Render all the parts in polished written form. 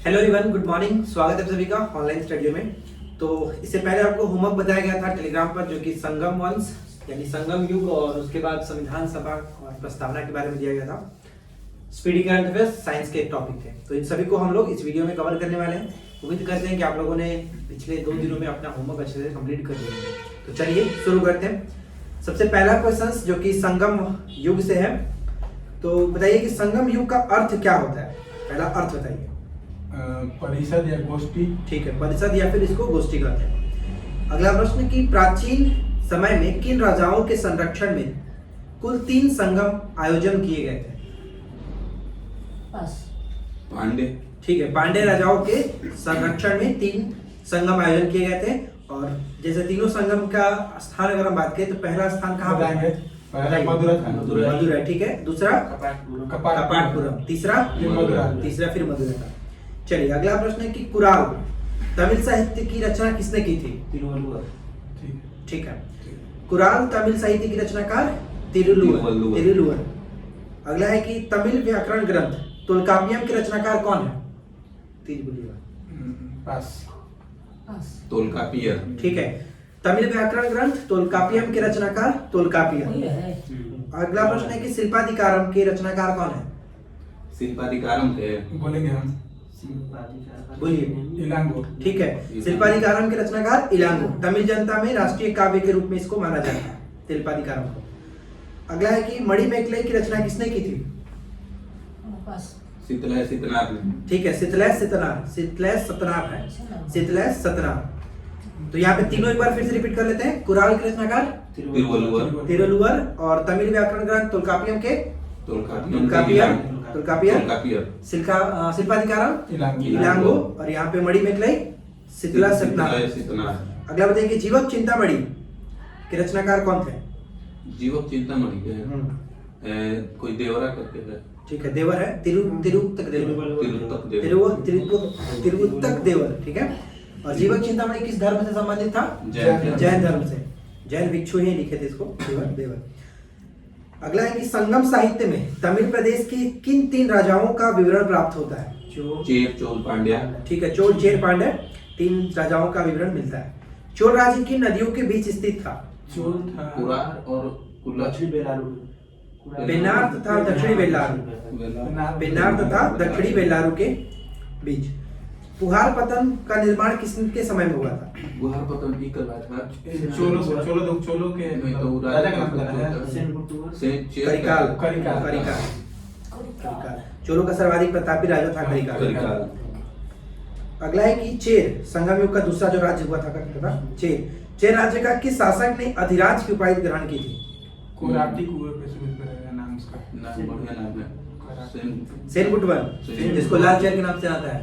Hello everyone, good morning. स्वागत है सभी का ऑनलाइन स्टडी में। तो इससे पहले आपको होमवर्क बताया गया था टेलीग्राम पर, जो कि संगम वंश यानी संगम युग और उसके बाद संविधान सभा और प्रस्तावना के बारे में दिया गया था। स्पीडी करंट अफेयर्स साइंस के एक टॉपिक थे, तो इन सभी को हम लोग इस वीडियो में कवर करने वाले हैं। उम्मीद करते हैं कि आप लोगों ने पिछले 2 दिनों में अपना होमवर्क अच्छे से कंप्लीट कर लिया है। तो चलिए शुरू करते हैं। सबसे पहला क्वेश्चन जो कि संगम युग से है, तो बताइए कि संगम युग का अर्थ क्या होता है। पहला अर्थ बताइए। परिषद या गोष्ठी। ठीक है, परिषद या फिर इसको गोष्ठी कहते हैं। अगला प्रश्न कि प्राचीन समय में किन राजाओं के संरक्षण में कुल 3 संगम आयोजन किए गए थे। पांडे। ठीक है, पांडे राजाओं के संरक्षण में 3 संगम आयोजन किए गए थे। और जैसे तीनों संगम का स्थान अगर हम बात करें तो पहला स्थान कहाँ पर है? मदुरै। ठीक है, दूसरा कपाटपुरम, तीसरा फिर मदुरै था। चलिए अगला प्रश्न है कि कुराल तमिल साहित्य की रचना किसने की थी? तिरुवल्लुवर। ठीक है, कुराल तमिल साहित्य की रचनाकार तिरुवल्लुवर। अगला है कि तमिल व्याकरण ग्रंथ तोलकापियम के रचनाकार कौन है? तोलकापियर। ठीक है, तमिल व्याकरण ग्रंथ तोलकापियम के रचनाकार तोलकापियम। अगला प्रश्न है कि शिल्पाधिकारम के रचनाकार कौन है? शिल्पाधिकारम के बोलेंगे हम। बोलिए। इलांगो। ठीक है, शिल्पाधिकारम के रचनाकार इलांगो। तमिल जनता में राष्ट्रीय काव्य के रूप में इसको माना जाता है, शिल्पाधिकारम को। अगला है कि मणिमेखलाई की रचना किसने की थी? सितनार। ठीक है, शीतलय सतनार है। शीतलय सतनार। तो यहाँ पे तीनों एक बार फिर से रिपीट कर लेते हैं। कुराल के रचनाकार तिरुवल्लुवर और तमिल व्याकरण ग्रंथ तोलकापियम के शिल्पाधिकारम इलांगो और यहाँ पे मणिमेखलाई शीतला सतनार। अगला बताइए कि जीवक चिंतामणि के रचनाकार कौन थे? जीवक चिंतामणि के कोई देवरा करके है। ठीक है, देवर है तिरुत्तक देवर। ठीक है, और जीवक चिंतामणि किस धर्म से संबंधित था? जैन धर्म से। जैन भिक्षु ही लिखे थे इसको, देवर। अगला है कि संगम साहित्य में तमिल प्रदेश के किन 3 राजाओं का विवरण प्राप्त होता है? चोल पांड्या। ठीक है, चोल चेर पांड्या 3 राजाओं का विवरण मिलता है। चोल राज्य किन नदियों के बीच स्थित था? पुरार और पेन्नार तथा दक्षिणी बेल्लारू के बीच। पुहार पतन का निर्माण किसके समय में हुआ था? पुहार पतन की करवा था चोलो के राजा का नाम बताया है। करिकाल। चोलों का सर्वाधिक प्रतापी राजा था करिकाल। अगला है कि चेर संगम युग का दूसरा जो राज्य हुआ था चेर राज्य का किस शासक ने अधिराज की उपाधि ग्रहण की थी? नाम उसका सेनगुटवन, जिसको लाल चेर के नाम से आता है।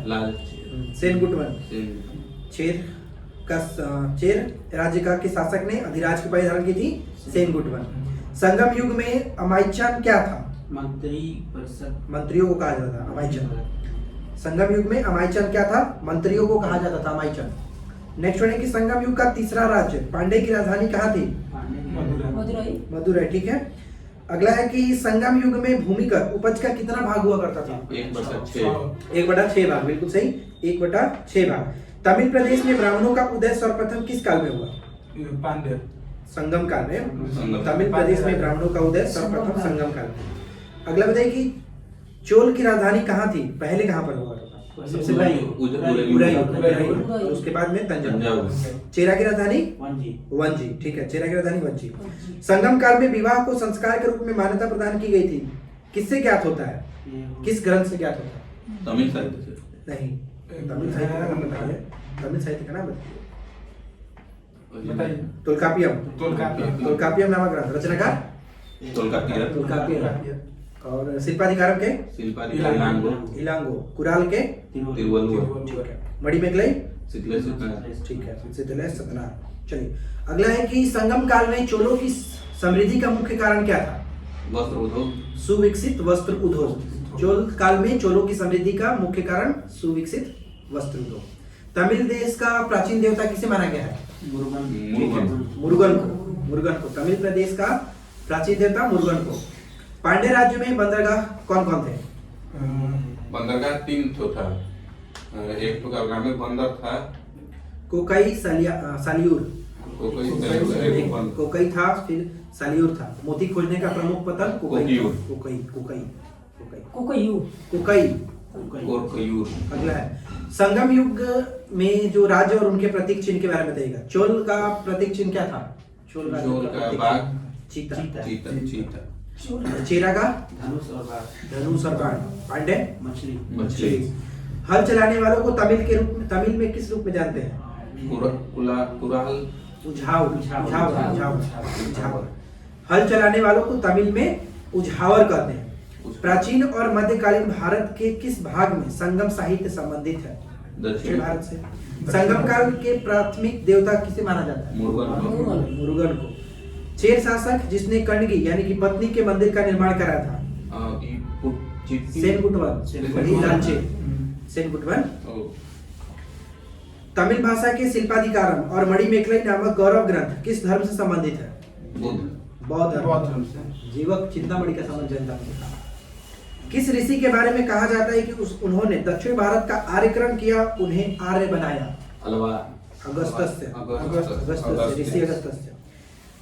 सेनगुटवन। चेर राज्य का किस शासक ने अधिराज की उपाधि धारण की थी? सेनगुटवन। संगम युग में अमाइचन क्या था? मंत्रियों को कहा जाता था अमाइचन। संगम युग में अमाइचन क्या था? मंत्रियों को कहा जाता था अमाइचन। नेक्स्ट वन है कि संगम युग का तीसरा राज्य पांडे की राजधानी कहाँ थी? मदुरै। ठीक है, अगला है कि संगम युग में भूमिगत उपज का कितना भाग हुआ करता था? 1/6 भाग। बिल्कुल सही, 1/6 भाग। तमिल प्रदेश में ब्राह्मणों का उदय सर्वप्रथम किस काल में हुआ? पांड्य। संगम काल में। तमिल प्रदेश में ब्राह्मणों का उदय सर्वप्रथम संगम काल में। अगला बताइए कि चोल की राजधानी कहाँ थी? पहले कहाँ पर हुआ? सबसे पहले उसके बाद में तंजावुर। चेरा की राजधानी वंजी। ठीक है, चेरा की राजधानी वंजी। संगम काल में विवाह को संस्कार के रूप में मान्यता प्रदान की गई थी, किससे ज्ञात होता है? किस ग्रंथ से ज्ञात होता है? तमिल साहित्य से। नहीं, तमिल साहित्य का नाम बताइए। तमिल साहित्य का नाम बताइए। तोलकापियम नामक ग्रंथ रचनाकार तोलकापियर। और शिल्पाधिकारम के इलांगो। कुराल के तिरुवल्लुवर। ठीक है, मणिमेखलाई शीतलय सतनार। ठीक है, शीतलय सतनार। चलिए अगला है कि संगम काल में चोलों की समृद्धि का मुख्य कारण क्या था? वस्त्र उद्योग। सुविकसित वस्त्र उद्योग। चोल काल में चोलों की समृद्धि का मुख्य कारण सुविकसित वस्त्र उद्योग। तमिल देश का प्राचीन देवता किसे माना गया है? मुरुगन को। तमिल प्रदेश का प्राचीन देवता मुरुगन को। पांड्य राज्य में बंदरगाह कौन कौन थे? बंदरगाह 3 तो था। एक प्रकार ग्रामीण बंदर था। कोकई सालियूर, कोई कोकई था, फिर सालियूर था। मोती खोजने का प्रमुख पतन कोकयूर। कोकई। अगला है संगम युग में जो राज्य और उनके प्रतीक चिन्ह के बारे में बताइएगा। चोल का प्रतीक चिन्ह क्या था? चोल का बाघ, चीता। चेरा का धनुष और बाण। पांडे मछली। हल चलाने वालों को तमिल में किस रूप में जानते हैं? कुराल, उझावर। हल चलाने वालों को तमिल में उझावर कहते हैं। प्राचीन और मध्यकालीन भारत के किस भाग में संगम साहित्य संबंधित है? दक्षिण भारत से। संगम काल के प्राथमिक देवता किसे माना जाता है? मुरुगन को। चेर शासक जिसने कण्गी यानी कि पत्नी के मंदिर का निर्माण कराया था? सेनगुट्टवन। तमिल भाषा के शिल्पाधिकारम और मणिमेखलाई नामक गौरव ग्रंथ किस धर्म से संबंधित है? बौद्ध धर्म से। जीवक चिंतामणि का संबंध जैन धर्म से था। किस ऋषि के बारे में कहा जाता है कि उन्होंने दक्षिण भारत का आर्यकरण किया, उन्हें आर्य बनाया? अगस्त्य, ऋषि अगस्त्य।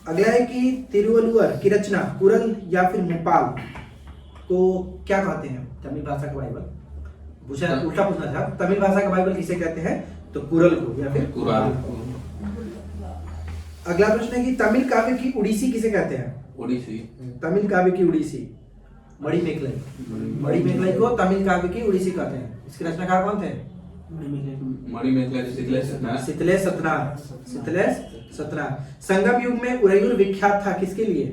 अगला है कि तिरुवल्लुवर की रचना कुरल या फिर नेपाल को क्या कहते हैं? तमिल भाषा का बाइबल। उल्टा पूछना था, तमिल भाषा का बाइबल किसे कहते हैं? तो कुरल को या फिर कुराल। अगला प्रश्न है कि तमिल काव्य की उड़ीसी किसे कहते हैं? तमिल काव्य की उड़ीसी मणिमेखलाई को तमिल काव्य की उड़ीसी कहते हैं। इसके रचनाकार कौन थे? शीतलेश सतनार। संगम युग में उरैयूर विख्यात था किसके लिए?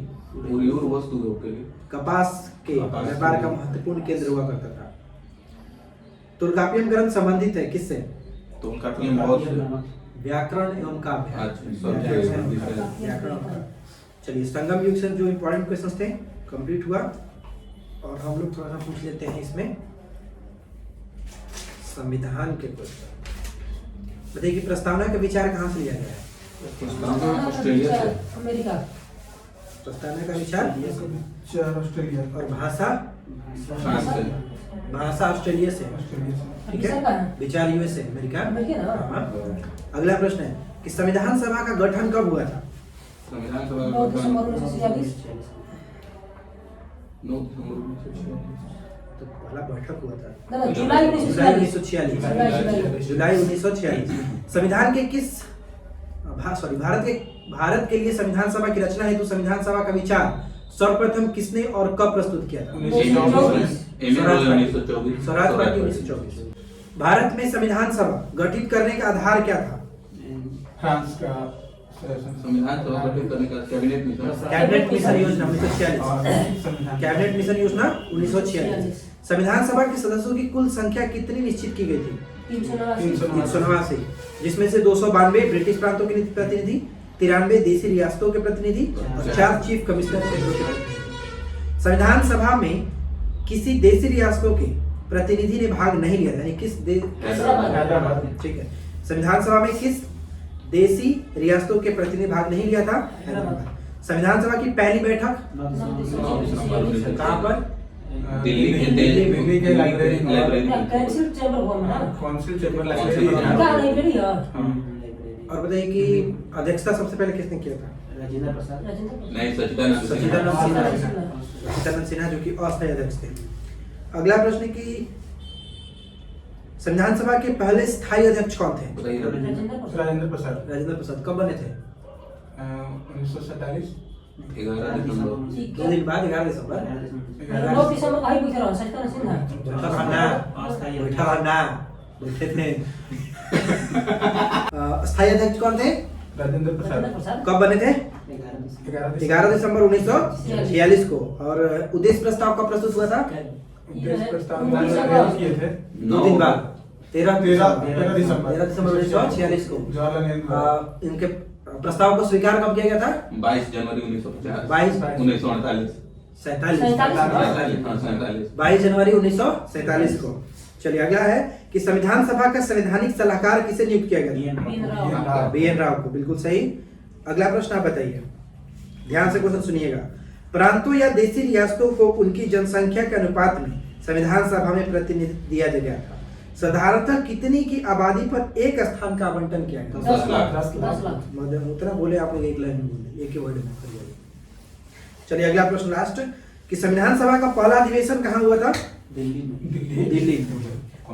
कपास के व्यापार का महत्वपूर्ण केंद्र हुआ करता था। तुल्कापियम ग्रंथ संबंधित है किससे? व्याकरण एवं काव्य। चलिए संगम युग से जो इंपॉर्टेंट क्वेश्चंस थे कंप्लीट हुआ और हम लोग थोड़ा सा पूछ लेते हैं इसमें संविधान के क्वेश्चन। बताइए कि प्रस्तावना का विचार कहाँ से लिया गया है? अमेरिका। प्रस्तावना का विचार ऑस्ट्रेलिया। और भाषा ऑस्ट्रेलिया से। ठीक है, विचार यूएसए, अमेरिका। हाँ। अगला प्रश्न है कि संविधान सभा का गठन कब हुआ था? तो पहला बैठक हुआ था जुलाई 1946। संविधान के किस भारत के लिए संविधान सभा की रचना हेतु संविधान सभा का विचार सर्वप्रथम किसने और कब प्रस्तुत किया था? 1924। भारत में संविधान सभा गठित करने का आधार क्या था? फ्रांस का संविधान सभा गठित करने का कैबिनेट मिशन योजना 1946। कैबिनेट मिशन योजना 1946। संविधान सभा के सदस्यों की कुल संख्या कितनी निश्चित की गई थी? 389, जिसमें से 292 ब्रिटिश प्रांतों के प्रतिनिधि, 93 देशी रियासतों के प्रतिनिधि और 4 चीफ कमिश्नर क्षेत्रों के प्रतिनिधि। संविधान सभा में किसी देशी रियासतों के प्रतिनिधि ने भाग नहीं लिया था, यानी किस ठीक है, संविधान सभा में किस देशी रियासतों के प्रतिनिधि भाग नहीं लिया था? संविधान सभा की पहली बैठक कहाँ पर? दिल्ली के लाइब्रेरी और बताइए कि अध्यक्षता सबसे पहले किसने किया था? सचिदानंद सिन्हा, जो कि अस्थायी अध्यक्ष थे। अगला प्रश्न कि संविधान सभा के पहले स्थायी अध्यक्ष कौन थे? राजेंद्र प्रसाद। कब बने थे? 1947। 2 दिन बाद 11 दिसंबर। बैठे थे। स्थायी अध्यक्ष कौन थे? राजेंद्र प्रसाद। कब बने थे? 11 दिसंबर 1946 को। और उद्देश्य प्रस्ताव कब प्रस्तुत हुआ था? उद्देश्य प्रस्ताव किए थे 2 दिन बाद 13 दिसंबर 1946 को। जवाहरलाल नेहरू। इनके प्रस्ताव को स्वीकार कब किया गया था? 22 जनवरी 1950। 22 जनवरी 1947 को। चलिए अगला है कि संविधान सभा का संवैधानिक सलाहकार किसे नियुक्त किया गया? बीएन राव को। बिल्कुल सही। अगला प्रश्न आप बताइए, ध्यान से क्वेश्चन सुनिएगा। प्रांतों या देशी रियासतों को उनकी जनसंख्या के अनुपात में संविधान सभा में प्रतिनिधित्व दिया गया था। साधारणतः कितनी की आबादी पर एक स्थान का आवंटन किया गया? 10 लाख। 10 लाख। मतलब उतना बोले आप लोग एक लाइन में बोले, एक ही वर्ड में करिए। चलिए अगला प्रश्न लास्ट कि संविधान सभा का पहला अधिवेशन कहाँ हुआ था? दिल्ली में।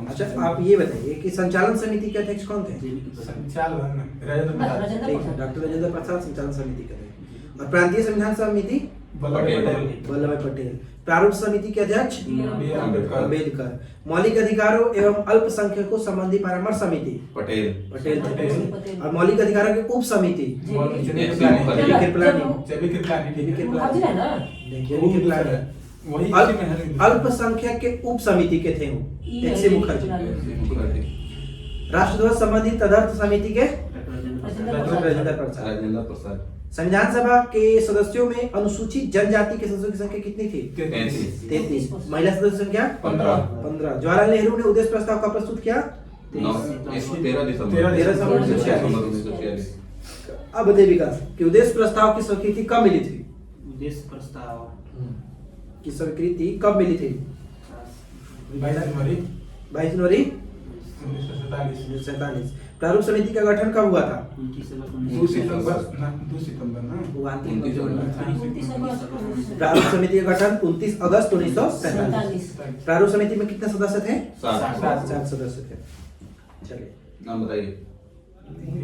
अच्छा आप ये बताइए कि संचालन समिति के अध्यक्ष कौन थे? संचालन राजेंद्र प्रसाद। ठीक है, डॉक्टर राजेंद्र प्रसाद संचालन समिति के अध्यक्ष। और प्रांतीय संविधान समिति वल्लभ भाई पटेल। वल्लभ भाई पटेल। प्रारूप समिति के अध्यक्ष बी आर अम्बेडकर। अम्बेडकर। मौलिक अधिकारों एवं अल्पसंख्यकों संबंधी परामर्श समिति पटेल। पटेल थे। पटेल। और मौलिक अधिकारों की उप समिति वही अल्पसंख्यक के उप समिति के थे वो, एक से मुखर्जी। राष्ट्रध्वज संबंधी तदर्थ समिति के राजेंद्र प्रसाद। राजेंद्र प्रसाद। संविधान सभा के सदस्यों में अनुसूचित जनजाति के सदस्यों की संख्या कितनी थी? 33। महिला सदस्य संख्या 15। जवाहरलाल नेहरू ने उद्देश्य प्रस्ताव का प्रस्तुत किया 13 दिसंबर 1946। अब बताइए विकास कि उद्देश्य प्रस्ताव की स्वीकृति कब मिली थी? उद्देश्य प्रस्ताव की स्वीकृति कब मिली थी? 22 जनवरी 1947। प्रारूप समिति का गठन कब हुआ था? 2 सितंबर ना। वो अंतिम 29 प्रारूप समिति का गठन 29 अगस्त 1947। प्रारूप समिति में कितने सदस्य थे? 7 सदस्य थे। चलिए नाम बताइए।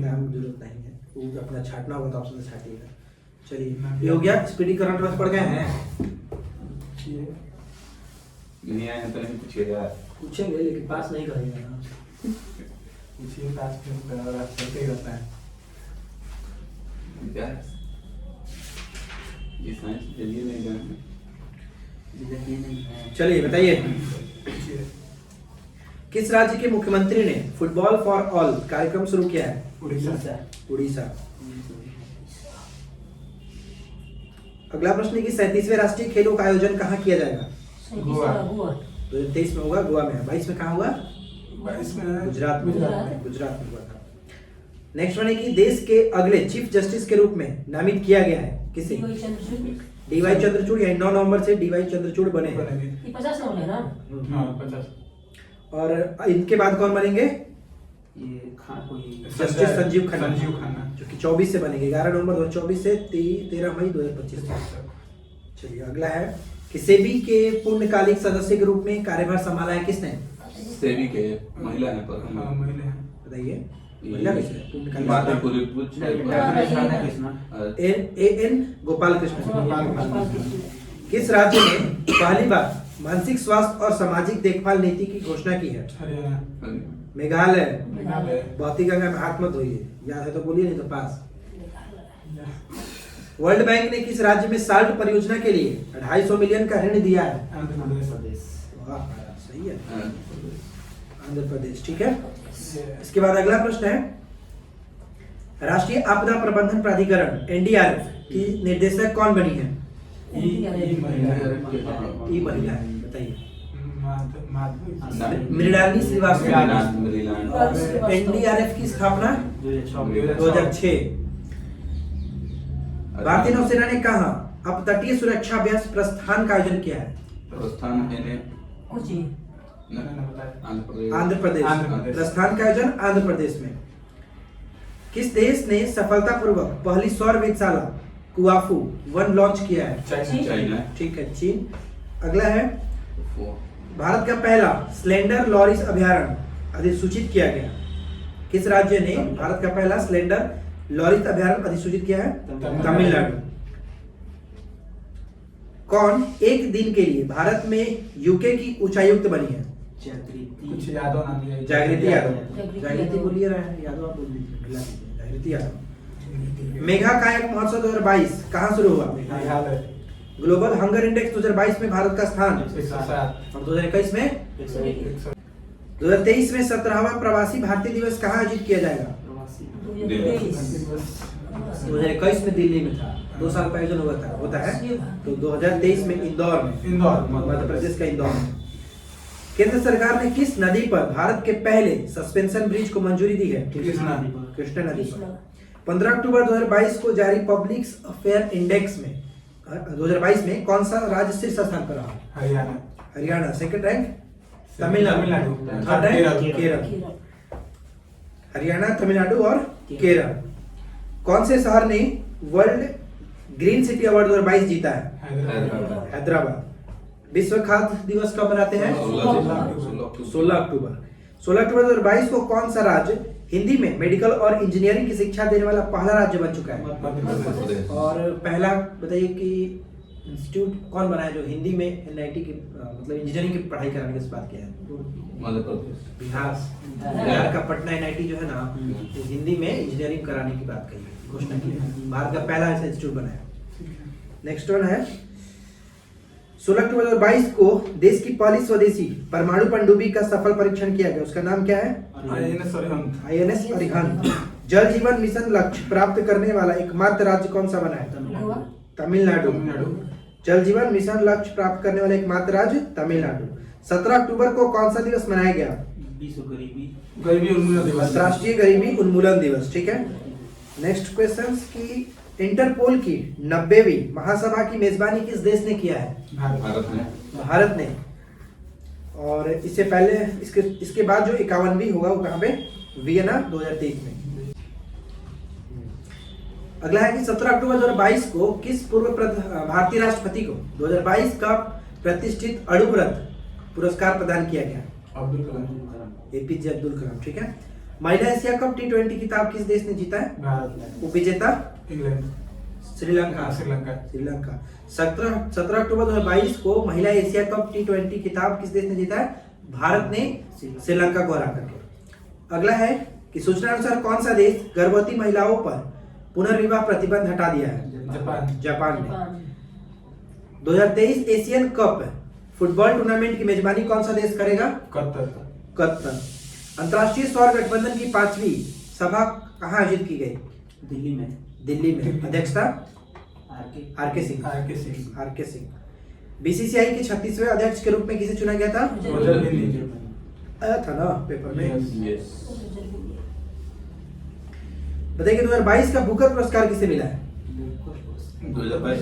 नाम जरूरत नहीं है, वो अपना छाटना होगा तो ऑप्शन से छाटिएगा। चलिए ये हो गया। स्पीडी करंट रस पड़ गए हैं, नहीं आए हैं तो नहीं पूछिए यार। पूछेंगे लेकिन पास नहीं करेंगे ना। पूछिए पास में चलते ही रहता है। क्या है? ये साइंस चलिए नहीं जाए। चलिए बताइए किस राज्य के मुख्यमंत्री ने फुटबॉल फॉर ऑल कार्यक्रम शुरू किया है? उड़ीसा। अगला प्रश्न है कि 37वें राष्ट्रीय खेलों का आयोजन कहाँ किया जाएगा? 2023 में होगा गोवा में। 22 में कहाँ हुआ? 22 में गुजरात में हुआ था। नेक्स्ट वन है कि देश के अगले चीफ जस्टिस के रूप में नामित किया गया है किसे? डीवाई चंद्रचूड़। यानी 9 नवंबर से डीवाई चंद्रचूड़ बने हैं। 50 नंबर है ना? हाँ 50। और इनके बाद कौन बनेंगे? ये कोई जस्टिस संजीव खन्ना जो कि 24 से बनेंगे। 11 नवंबर 2024 से 13 मई 2025 तक। चलिए अगला है कि सेबी के पूर्णकालिक सदस्य के रूप में कार्यभार संभाला है किसने? सेबी के महिला है पर हाँ महिला है। बताइए महिला किसने? पूर्णकालिक बातें पूरी पूछ एन गोपाल कृष्ण। किस राज्य ने पहली बार मानसिक स्वास्थ्य और सामाजिक देखभाल नीति की घोषणा की है? हरियाणा। मेघालय। मेघालय। भौती गंगा में हाथ मत धोइए, याद है तो बोलिए नहीं तो पास। वर्ल्ड बैंक ने किस राज्य में साल्ट परियोजना के लिए 250 मिलियन का ऋण दिया है? आंध्र प्रदेश। वाह सही है, आंध्र प्रदेश। ठीक है, इसके बाद अगला प्रश्न है राष्ट्रीय आपदा प्रबंधन प्राधिकरण एनडीआरएफ की निर्देशक कौन बनी है? ई महिला है, बताइए। माधवी। मृणालिनी श्रीवास्तव। मृणालिनी। एनडीआरएफ की स्थापना 2006। भारतीय नौसेना ने कहा अपतटीय सुरक्षा अभ्यास प्रस्थान का आयोजन किया है? प्रस्थान है कोची। आंध्र प्रदेश। प्रस्थान का आयोजन आंध्र प्रदेश में। किस देश ने सफलतापूर्वक पहली सौर वेधशाला कुआफू 1 लॉन्च किया है? चाइना। ठीक है, चीन। अगला है भारत का पहला स्लेंडर लॉरिस अभयारण्य अधिसूचित किया गया। किस राज्य ने भारत का पहला स्लेंडर लॉरिस अभयारण्य अधिसूचित किया है? तमिलनाडु। कौन एक दिन के लिए भारत में यूके की उच्चायुक्त बनी है? कुछ यादव नाम लिया। जागृति यादव। जागृति बोलिए रहा है, यादव आप बोल दीजिए। जागृति यादव। मेघा कायक महोत्सव 2022 कहाँ शुरू हुआ? मेघालय। ग्लोबल हंगर इंडेक्स 2022 में भारत का स्थान 107। और 2021 में 2023 में 17वां प्रवासी भारतीय दिवस कहाँ आयोजित किया जाएगा? 2021 में दिल्ली में था, 2 साल का आयोजन हुआ था होता है। तो 2023 में इंदौर में, मध्य प्रदेश का इंदौर में। केंद्र सरकार ने किस नदी पर भारत के पहले सस्पेंशन ब्रिज को मंजूरी दी है? कृष्णा नदी पर। 15 अक्टूबर 2022 को जारी पब्लिक अफेयर इंडेक्स में 2022 में कौन सा राज्य शीर्ष स्थान पर रहा? Haryana. Haryana second rank. Tamil Nadu. Third है केरल। हरियाणा, तमिलनाडु और केरल। कौन से शहर ने वर्ल्ड ग्रीन सिटी अवार्ड 2022 जीता है? हैदराबाद। विश्व खाद्य दिवस कब मनाते हैं? 16 अक्टूबर। 16 अक्टूबर 2022 को कौन सा राज्य हिंदी में मेडिकल और इंजीनियरिंग की शिक्षा देने वाला पहला राज्य बन चुका है? और पहला बताइए कि इंस्टीट्यूट कौन बनाया जो हिंदी में एनआईटी की मतलब इंजीनियरिंग की पढ़ाई कराने की बात किया है? मध्य प्रदेश। बिहार का पटना एनआईटी जो है ना, वो हिंदी में इंजीनियरिंग कराने की बात कही है, घोषणा की है। भारत का पहला ऐसा इंस्टीट्यूट बनाया। नेक्स्ट वन है 16 अक्टूबर 2022 को देश की पहली स्वदेशी परमाणु पनडुब्बी का सफल परीक्षण किया गया। उसका नाम क्या है? INS अरिहंत। जल जीवन मिशन लक्ष्य प्राप्त करने वाला एकमात्र राज्य कौन सा बना है? तमिलनाडु। जल जीवन मिशन लक्ष्य प्राप्त करने वाला एकमात्र राज्य तमिलनाडु। 17 अक्टूबर को कौन सा दिवस मनाया गया? विश्व गरीबी अंतर्राष्ट्रीय गरीबी उन्मूलन दिवस। ठीक है। नेक्स्ट क्वेश्चन की इंटरपोल की 90वीं महासभा की मेजबानी किस देश ने किया है? भारत ने। और इससे पहले इसके बाद जो 51वीं होगा वो कहाँ पे? वियना 2023 में। अगला है कि 17 अक्टूबर 2022 को किस पूर्व भारतीय राष्ट्रपति को 2022 का प्रतिष्ठित अणुव्रत पुरस्कार प्रदान किया गया? अब्दुल कलाम। APJ अब्दुल कलाम। ठीक है। महिला एशिया कप T20 खिताब किस देश ने जीता है? उपविजेता इंग्लैंड। श्रीलंका। 17 अक्टूबर 2022 को महिला एशिया कप T20 खिताब किस देश ने जीता है? भारत ने श्रीलंका को हरा करके। अगला है कि सूचना अनुसार कौन सा देश गर्भवती महिलाओं पर पुनर्विवाह प्रतिबंध हटा दिया है? जापान ने। 2023 एशियन कप फुटबॉल टूर्नामेंट की मेजबानी कौन सा देश करेगा? कतर। अंतर्राष्ट्रीय सौर गठबंधन की 5वीं सभा कहाँ आयोजित की गई? दिल्ली में। अध्यक्षता आर के सिंह। बीसीसीआई के 36वें अध्यक्ष के रूप में किसे चुना गया था? आया था ना पेपर में। बताइए 2022 का बुकर पुरस्कार किसे मिला है? 2022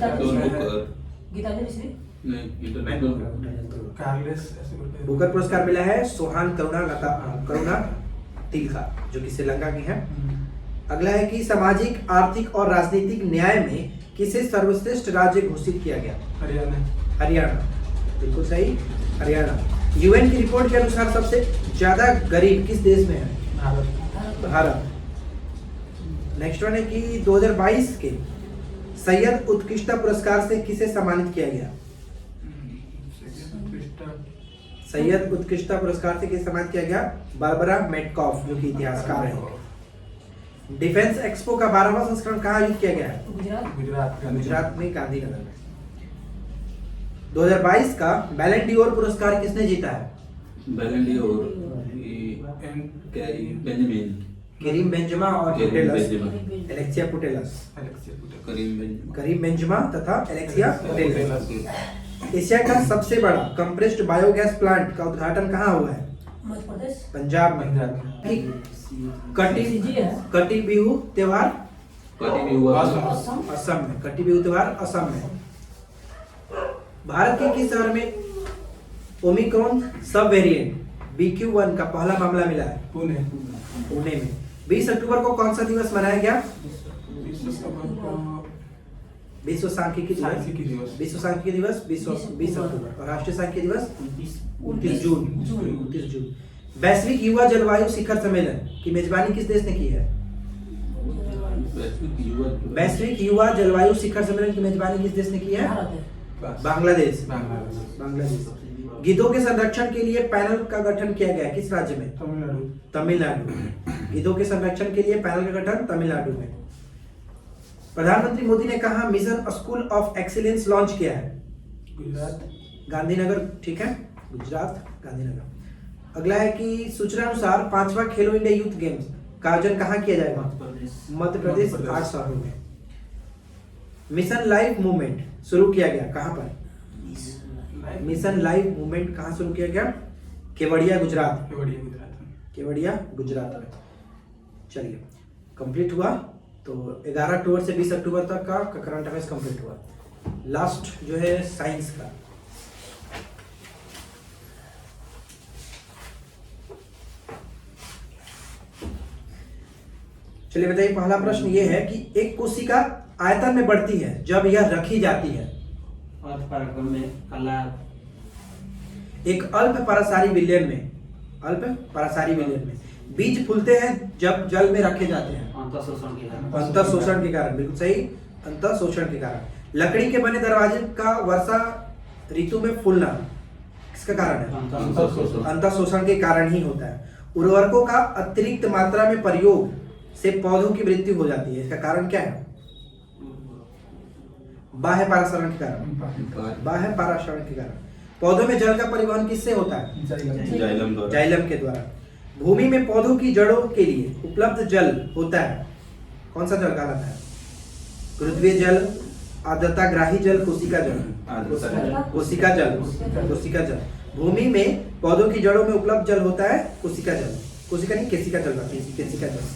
बुकर पुरस्कार मिला है सोहान करुणा तिलका जो कि श्रीलंका की है। अगला है कि सामाजिक, आर्थिक और राजनीतिक न्याय में किसे सर्वश्रेष्ठ राज्य घोषित किया गया? हरियाणा। बिल्कुल सही, हरियाणा। यूएन की रिपोर्ट के अनुसार सबसे ज्यादा गरीब किस देश में है? भारत। नेक्स्ट वन है कि 2022 के सैयद उत्कृष्टता पुरस्कार से किसे सम्मानित किया गया? सैयद उत्कृष्टता पुरस्कार से किसे सम्मानित किया गया? बारबरा मेटकॉफ जो कि इतिहासकार है। डिफेंस एक्सपो का 12वां संस्करण कहाँ आयोजित किया गया है? गुजरात में, गांधीनगर में। 2022 का बैलन डी ओर पुरस्कार किसने जीता है? बैलन डी ओर करीम बेंजेमा और एलेक्सिया पुटेलस। करीम बेंजेमा तथा एलेक्सिया पुटेलस। एशिया का सबसे बड़ा कंप्रेस्ड बायोगैस प्लांट का उद्घाटन कहाँ हुआ है? पंजाब में। कटी बिहू त्योहार असम में। कटी बिहू त्योहार असम में। भारत के किस शहर में ओमिक्रॉन सब वेरिएंट BQ.1 का पहला मामला मिला है? पुणे में। 20 अक्टूबर को कौन सा दिवस मनाया गया? विश्व सांख्यिकी दिवस। 20 अक्टूबर। और राष्ट्रीय सांख्यिकी दिवस 29 जून। वैश्विक युवा जलवायु शिखर सम्मेलन की मेजबानी किस देश ने की है? वैश्विक युवा जलवायु शिखर सम्मेलन की मेजबानी किस देश ने की है? बांग्लादेश। गिद्धों के संरक्षण के लिए पैनल का गठन किया गया किस राज्य में? तमिलनाडु। गिद्धों के संरक्षण के लिए पैनल का गठन तमिलनाडु में। प्रधानमंत्री मोदी ने कहा mission school of excellence launch किया है? गांधीनगर। ठीक है, गुजरात, गांधीनगर। अगला है कि सूचना अनुसार 5वां खेलो इंडिया यूथ गेम्स का आयोजन कहाँ किया जाएगा? मध्य प्रदेश 8 शहरों में। मिशन लाइफ मूवमेंट शुरू किया गया कहाँ पर? मिशन लाइफ मूवमेंट कहाँ शुरू किया गया? केवड़िया, गुजरात। केवड़िया, गुजरात में। चलिए, कंप्लीट हुआ। तो 11 अक्टूबर से 20 अक्टूबर तक का करंट अफेयर्स कंप्लीट हुआ। लास्ट जो है साइंस का। चलिए बताइए, पहला प्रश्न ये है कि एक कोशिका आयतन में बढ़ती है जब यह रखी जाती है। अर्थ पराक्रम में कला एक अल्प परासारी विलयन में, अल्प परासारी विलयन में बीज फूलते हैं जब जल में रखे जाते हैं। अंतःशोषण के कारण अंतर शोषण के कारण, बिल्कुल सही, अंतर शोषण के कारण। लकड़ी के बने दरवाजे का वर्षा ऋतु में फूलना किसका कारण है? अंतर शोषण के कारण ही होता है। उर्वरकों का अतिरिक्त मात्रा में प्रयोग से पौधों की मृत्यु हो जाती है, इसका कारण क्या है? बाह्य पाराशरण के कारण, बाह्य पाराशरण के कारण। पौधों में जल का परिवहन किससे होता है? जाइलम द्वारा। जाइलम के द्वारा। भूमि में पौधों की जड़ों के लिए उपलब्ध जल होता है, कौन सा जल कहलाता है? गुरुत्वीय जल, आर्द्रताग्राही जल, कोशिका जल। कोशिका जल, कोशिका जल। भूमि में पौधों की जड़ों में उपलब्ध जल होता है कोशिका जल, कोशिका नहीं केशिका जल, केशिका जल।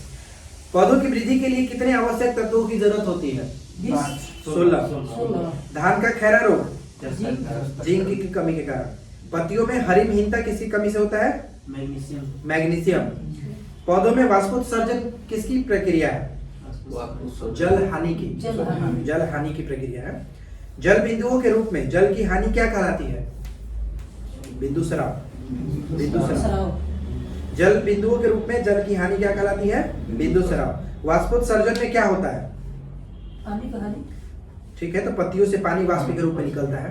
पौधों की वृद्धि के लिए कितने आवश्यक तत्वों की जरूरत होती है? 16। धान का खैरा रोग जिंक की कमी के कारण। पत्तियों में हरितहीनता किसकी कमी से होता है? Magnesium magnesium. पौधों में वाष्पोत्सर्जन किसकी प्रक्रिया है? जल हानि की, जल हानि की प्रक्रिया है। जल बिंदुओं के रूप में जल की हानि क्या कहलाती है? बिंदु स्राव, बिंदु स्राव। जल बिंदुओं के रूप में जल की हानि क्या कहलाती है? बिंदु स्राव। वाष्पोत्सर्जन में क्या होता है? पानी का हानि। ठीक है, तो पत्तियों से पानी वाष्प के रूप में निकलता है।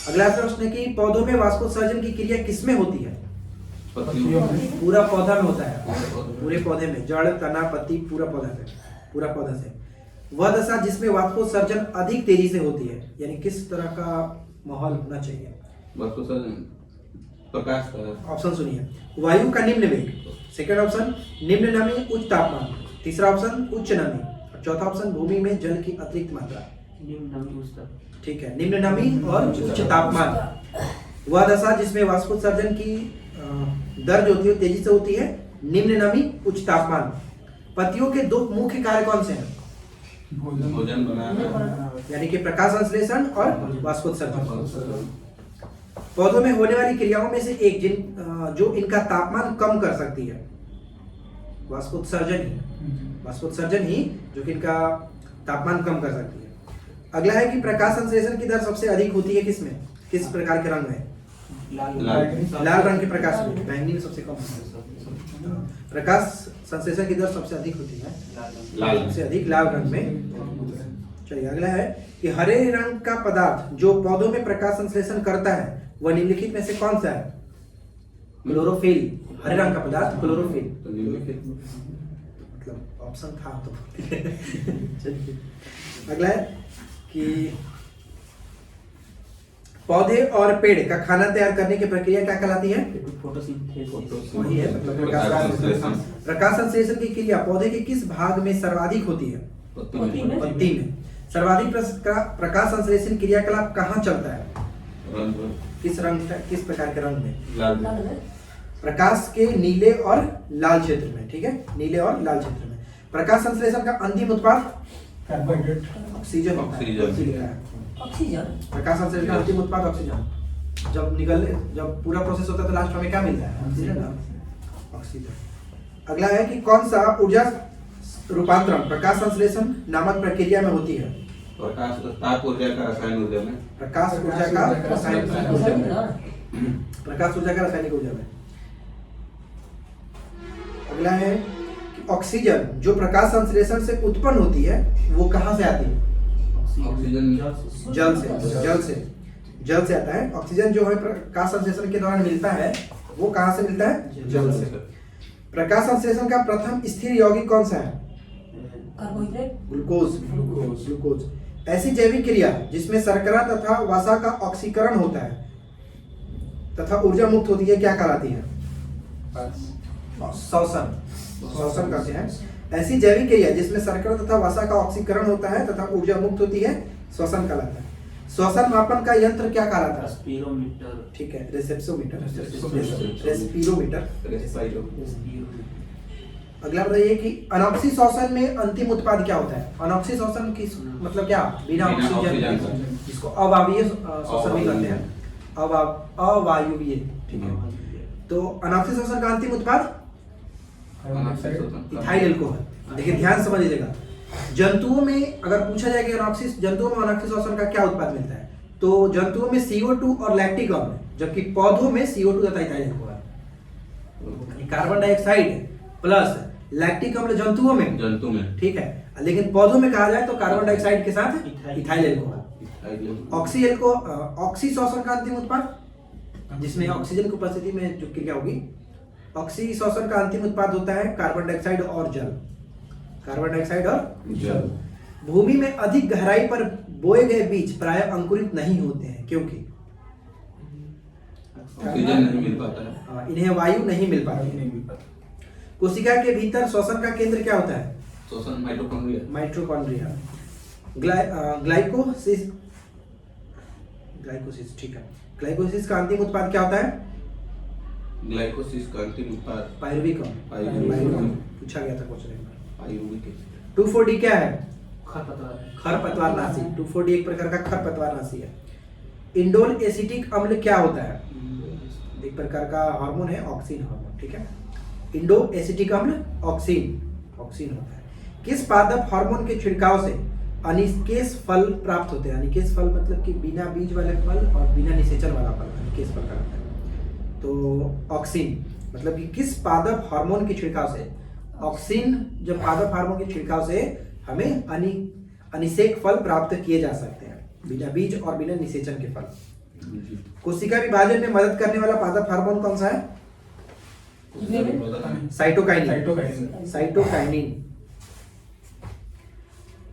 अगला प्रश्न है कि पौधों में वाष्पोत्सर्जन की क्रिया किसमें होती है? पूरा पौधा में होता है, पूरे पौधे में, जड़, तना, पत्ती, पूरा पौधा से, पूरा पौधा से। वह दशा जिसमें वाष्पोत्सर्जन अधिक तेजी से होती है, यानी किस तरह का माहौल होना चाहिए? प्रकाश का। ऑप्शन सुनिए। वायु का निम्न वेग, सेकंड ऑप्शन निम्न नमी उच्च तापमान, तीसरा ऑप्शन उच्च नमी, और चौथा ऑप्शन भूमि में जल की अतिरिक्त मात्रा। निम्न नमी उच्च ताप। ठीक है, निम्न नमी और उच्च तापमान। वह दशा जिसमें वाष्पोत्सर्जन की दर जो होती है तेजी से होती है, निम्न नमी उच्च तापमान। पत्तियों के दो मुख्य कार्य कौन से हैं? भोजन बनाना, यानी कि प्रकाश संश्लेषण और वाष्पोत्सर्जन। पौधों में होने वाली क्रियाओं में से एक जो इनका तापमान कम कर सकती है, वाष्पोत्सर्जन ही, वाष्पोत्सर्जन ही जो कि इनका तापमान कम कर सकती है। अगला है कि प्रकाश संश्लेषण की दर सबसे अधिक होती है किसमें, किस प्रकार के रंग में? लाल रंग के प्रकाश में, बैंगनी में सबसे कम होती है। प्रकाश संश्लेषण की दर सबसे अधिक होती है लाल, सबसे अधिक लाल रंग में। चलिए अगला है कि हरे रंग का पदार्थ जो पौधों में प्रकाश संश्लेषण करता है वह निम्नलिखित में से कौन सा है? क्लोरोफिल। हरे रंग का पदार्थ क्लोरोफिल, मतलब ऑप्शन था तो। चलिए अगला है कि पौधे और पेड़ का खाना तैयार करने की प्रक्रिया क्या कहलाती है? फोटोसिंथेसिस। वही है, मतलब प्रकाश संश्लेषण की क्रिया पौधे के किस भाग में सर्वाधिक होती है? पत्ती में। पत्ती में। सर्वाधिक प्रकाश संश्लेषण क्रियाकलाप कहाँ चलता है? किस रंग, किस प्रकार के रंग में? लाल। प्रकाश के नीले और लाल क्षेत्र में। ठीक है, नीले और लाल क्षेत्र में। प्रकाश संश्लेषण का अंतिम उत्पाद ऑक्सीजन होता है। ऑक्सीजन। प्रकाश संश्लेषण का अंतिम उत्पाद ऑक्सीजन। जब पूरा प्रोसेस होता है तो लास्ट में क्या मिलता है? ऑक्सीजन ना, ऑक्सीजन। अगला है कि कौन सा ऊर्जा रूपांतरण प्रकाश संश्लेषण नामक प्रक्रिया में होती है? प्रकाश ताप ऊर्जा का रासायनिक ऊर्जा में। प्रकाश ऊर्जा का रासायनिक ऊर्जा में। प्रकाश ऊर्जा का रासायनिक ऊर्जा में। अगला है कि ऑक्सीजन जो प्रकाश संश्लेषण से उत्पन्न होती है वो कहाँ से आती है? ऑक्सीजन जल से, जल से आता है। ऑक्सीजन जो है प्रकाश संश्लेषण के दौरान मिलता है वो कहाँ से मिलता है? जल से। प्रकाश संश्लेषण का प्रथम स्थिर यौगिक कौन सा है? कार्बोहाइड्रेट। ग्लूकोज। ऐसी जैविक क्रिया जिसमें शर्करा तथा वसा का ऑक्सीकरण होता है तथा ऊर्जा मुक्त होती है क्या कहलाती है? श्वसन कहते हैं। ऐसी जैविक क्रिया जिसमें शर्करा तथा वसा का ऑक्सीकरण होता है तथा ऊर्जा मुक्त होती है श्वसन कहलाता है। श्वसन मापन का यंत्र क्या कहलाता है? स्पीरोमीटर। ठीक है, रेस्पिरोमीटर। अगला बताइए कि अनॉक्सी श्वसन में अंतिम उत्पाद क्या होता है? अनॉक्सी श्वसन की मतलब क्या? बिना ऑक्सीजन, जिसको अवायवीय श्वसन भी कहते हैं, अवायवीय। ठीक है, तो अनॉक्सी श्वसन का अंतिम उत्पाद इथाइल एल्कोहल। देखिए ध्यान समझ लीजिएगा, जंतुओं में अगर पूछा जाए कि जंतुओं में अनॉक्सी शोषण का क्या उत्पाद मिलता है, तो जंतुओं में CO2 और लैक्टिक अम्ल, जबकि पौधों में CO2 तथा ethyl alcohol. Carbon dioxide plus lactic अम्ल जंतुओं में, ठीक है, लेकिन पौधों में कहा जाए तो कार्बन डाइऑक्साइड के साथ इथाइल एल्कोहल। ऑक्सी शोषण का अंतिम उत्पाद, जिसमें ऑक्सीजन की उपस्थिति में जो क्रिया होगी, ऑक्सी शोषण का अंतिम उत्पाद होता है कार्बन डाइऑक्साइड और जल। कार्बन डाइऑक्साइड और जल। भूमि में अधिक गहराई पर बोए गए बीज प्रायः अंकुरित नहीं होते हैं, क्योंकि ऑक्सीजन नहीं मिल पाता है, इन्हें वायु नहीं मिल पाती। कोशिका के भीतर श्वसन का केंद्र क्या होता है? श्वसन माइटोकॉन्ड्रिया। ग्लाइकोसिस, ठीक है। ग्लाइकोसिस का अंतिम उत्पाद क्या होता है? ग्लाइकोसिस का अंतिम उत्पाद पायरुविक अम्ल। पायरुविक पूछा गया था क्वेश्चन में। Pyruvic acid. 2,4-D क्या है? खरपतवार। खरपतवारनाशी। 2,4-D एक प्रकार का खरपतवारनाशी है। इंडोल एसिटिक अम्ल क्या होता है? एक प्रकार का हार्मोन है, ऑक्सिन हार्मोन, ठीक है। इंडो एसिटिक अम्ल ऑक्सिन होता है। किस पादप हार्मोन के छिड़काव से अनिकेश फल प्राप्त होते हैं? अनिकेश फल मतलब कि बिना बीज वाले फल और बिना निषेचन वाला फल, अनिकेश फल कहलाता है। तो ऑक्सिन मतलब कि किस पादप हार्मोन के छिड़काव से, ऑक्सिन जब पादप हार्मोन के छिड़काव से हमें अनिषेक फल प्राप्त किए जा सकते हैं, बिना बीज और बिना निषेचन के फल। कोशिका विभाजन में मदद करने वाला पादप हार्मोन कौन सा है? साइटोकाइनिन।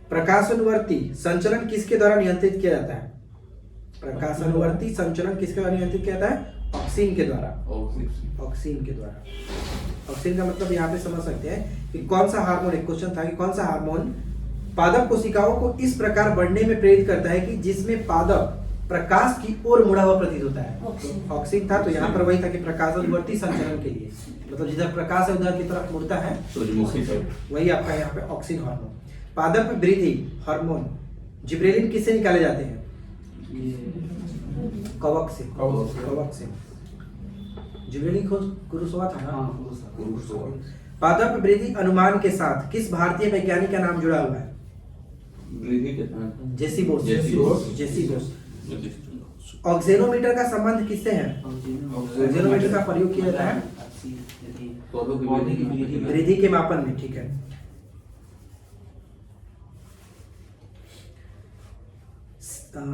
प्रकाशानुवर्ती संचलन किसके द्वारा नियंत्रित किया जाता है? प्रकाशानुवर्ती संचलन किसके द्वारा नियंत्रित किया जाता है? ऑक्सीन के द्वारा। ऑक्सीन के द्वारा। ऑक्सीन का मतलब यहाँ पे समझ सकते हैं कि कौन सा हार्मोन, एक क्वेश्चन था कि कौन सा हार्मोन पादप कोशिकाओं को इस प्रकार बढ़ने में प्रेरित करता है कि जिसमें पादप प्रकाश की ओर मुड़ा हुआ प्रतीत होता है। ऑक्सीन था, तो यहाँ पर वही था कि प्रकाशानुवर्ती संचलन के लिए, मतलब जिधर प्रकाश है उधर की तरफ मुड़ता है, वही आपका यहाँ पे ऑक्सीन हार्मोन। पादप वृद्धि हार्मोन जिब्रेलिन किससे निकाले जाते हैं? कवक से। जिब्रेलिन खोज कुरुसोवा था ना? पादप वृद्धि अनुमान के साथ किस भारतीय वैज्ञानिक का नाम जुड़ा हुआ है? जेसी बोस। ऑक्सेनोमीटर का संबंध किससे है? ऑक्सेनोमीटर का प्रयोग किया जाता है पौधे की वृद्धि के मापन में, ठीक है।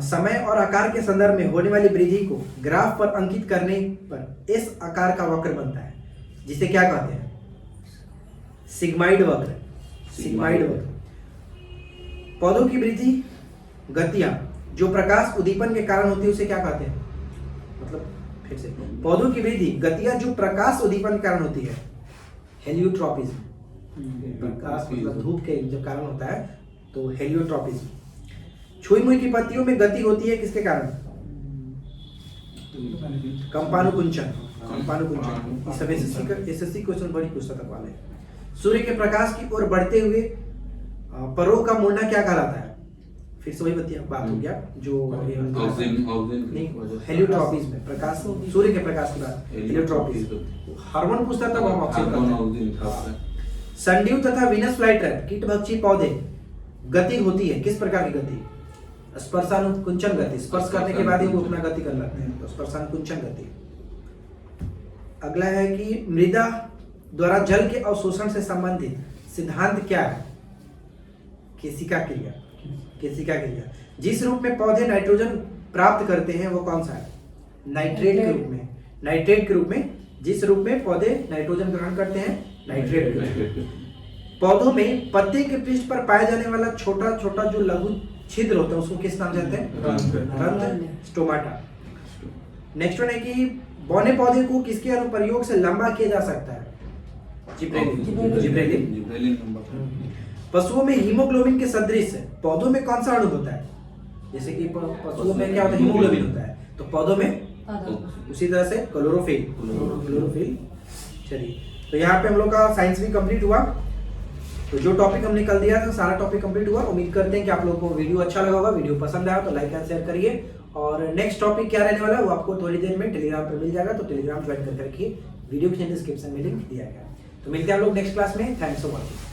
समय और आकार के संदर्भ में होने वाली वृद्धि को ग्राफ पर अंकित करने पर इस आकार का वक्र बनता है, जिसे क्या कहते हैं? सिग्माइड वक्र। पौधों की वृद्धि गतियां जो प्रकाश उद्दीपन के कारण होती है उसे क्या कहते हैं? मतलब फिर से, पौधों की वृद्धि गतियां जो प्रकाश उद्दीपन के कारण होती है, हेलियोट्रोपिज्म। प्रकाश मतलब धूप के जब कारण होता है तो हेलियोट्रोपिज्म। छुई मुई की पत्तियों में गति होती है किसके कारण? कंपानुकुंचन। एसएससी क्वेश्चन बड़ी पूछता था वाले। सूर्य के प्रकाश की ओर बढ़ते हुए परों का मुड़ना क्या कहलाता है? फिर से वही बात हो गया जो हेलियोट्रोपिज्म में प्रकाश, सूर्य के प्रकाश की बात, हेलियोट्रोपिज्म। हार्मोन पूछता था वो ऑक्सीजन। संड्यू तथा वीनस फ्लाईट्रैप कीटभक्षी पौधे गति होती है किस प्रकार की गति? स्पर्शानुकुंचन गति। स्पर्श करने के बाद ही वो अपना गति कर लेते हैं, तो स्पर्शानुकुंचन गति। अगला है कि मृदा द्वारा जल के अवशोषण से संबंधित सिद्धांत क्या है? केशिका क्रिया। जिस रूप में पौधे नाइट्रोजन प्राप्त करते हैं वो कौन सा है? नाइट्रेट के रूप में जिस रूप में पौधे नाइट्रोजन ग्रहण करते हैं, नाइट्रेट के रूप में। पौधों में पत्ते के पृष्ठ पर पाया जाने वाला छोटा छोटा जो लघु छिद्र होता है उसको किस नाम से जानते हैं? रंध्र, स्टोमाटा। नेक्स्ट वन है कि बौने पौधे को किसके अनुप्रयोग से लंबा किया जा सकता है? जिब्रेलिन। पशुओं में हीमोग्लोबिन के सदृश पौधों में कौन सा अणु होता है? जैसे कि पशुओं में क्या होता है? हीमोग्लोबिन होता है, तो पौधों में उसी तरह से क्लोरोफिल। चलिए, तो यहाँ पे हम लोग का साइंस भी कंप्लीट हुआ। तो जो टॉपिक हमने कल दिया था सारा टॉपिक कंप्लीट हुआ। उम्मीद करते हैं कि आप लोगों को वीडियो अच्छा लगा होगा। वीडियो पसंद आया तो लाइक एंड शेयर करिए। और नेक्स्ट टॉपिक क्या रहने वाला है वो आपको थोड़ी देर में टेलीग्राम पर मिल जाएगा, तो टेलीग्राम ज्वाइन करके रखिए। वीडियो के डिस्क्रिप्शन में लिंक दिया गया है। तो मिलते हैं हम लोग नेक्स्ट क्लास में। Thanks for watching.